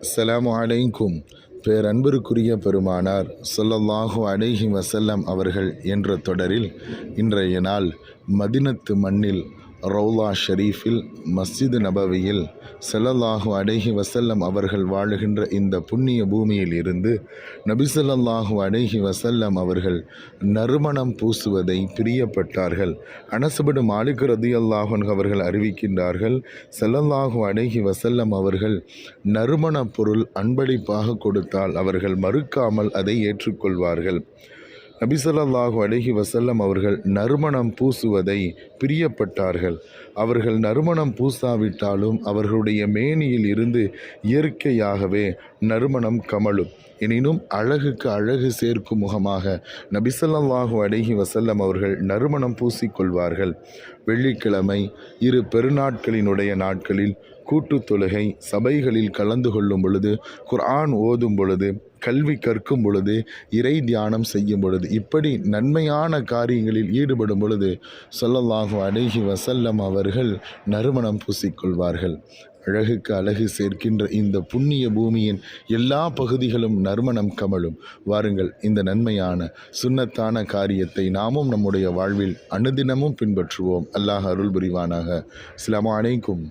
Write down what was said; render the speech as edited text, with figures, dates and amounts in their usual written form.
அஸ்ஸலாமு அலைக்கும். பேரன்பிற்குரிய பெருமானார் ஸல்லல்லாஹு அலைஹி வஸல்லம் அவர்கள் என்ற தொடரில் இன்றைய நாள் மதினத்து மண்ணில் ரௌலா ஷரீஃபில் மஸ்ஜித் நபவியில் ஸல்லல்லாஹு அலைஹி வஸல்லம் அவர்கள் வாழுகின்ற இந்த புண்ணிய பூமியில் இருந்து நபி ஸல்லல்லாஹு அலைஹி வஸல்லம் அவர்கள் நறுமணம் பூசுவதை பிரியப்பட்டார்கள். அனஸ் பின் மாலிக் ரலியல்லாஹு அன்ஹு அவர்கள் அறிவிக்கின்றார்கள், ஸல்லல்லாஹு அலைஹி வஸல்லம் அவர்கள் நறுமண பொருள் அன்பளிப்பாக கொடுத்தால் அவர்கள் மறுக்காமல் அதை ஏற்றுக்கொள்வார்கள். நபி ஸல்லல்லாஹு அலைஹி வஸல்லம் அவர்கள் நறுமணம் பூசுவதை பிரியப்பட்டார்கள். அவர்கள் நறுமணம் பூசாவிட்டாலும் அவர்களுடைய மேனியில் இருந்து இயற்கையாகவே நறுமணம் கமழும். எனினும் அழகுக்கு அழகு சேர்க்கும் முகமாக நபி ஸல்லல்லாஹு அலைஹி வஸல்லம் அவர்கள் நறுமணம் பூசிக்கொள்வார்கள். வெள்ளிக்கிழமை இரு பெருநாட்களினுடைய நாட்களில் கூட்டு தொழுகை, சபைகளில் கலந்து கொள்ளும் பொழுது, குர்ஆன் ஓதும் பொழுது, கல்வி கற்கும் பொழுது, இறை தியானம் செய்யும் பொழுது, இப்படி நன்மையான காரியங்களில் ஈடுபடும் பொழுது ஸல்லல்லாஹு அலைஹி வஸல்லம் அவர்கள் நறுமணம் பூசிக்கொள்வார்கள். அழகுக்கு அழகு சேர்க்கின்ற இந்த புண்ணிய பூமியின் எல்லா பகுதிகளும் நறுமணம் கமழும். வாருங்கள், இந்த நன்மையான சுன்னத்தான காரியத்தை நாமும் நம்முடைய வாழ்வில் அனுதினமும் பின்பற்றுவோம். அல்லாஹ் அருள் புரிவானாக. அஸ்ஸலாமு அலைக்கும்.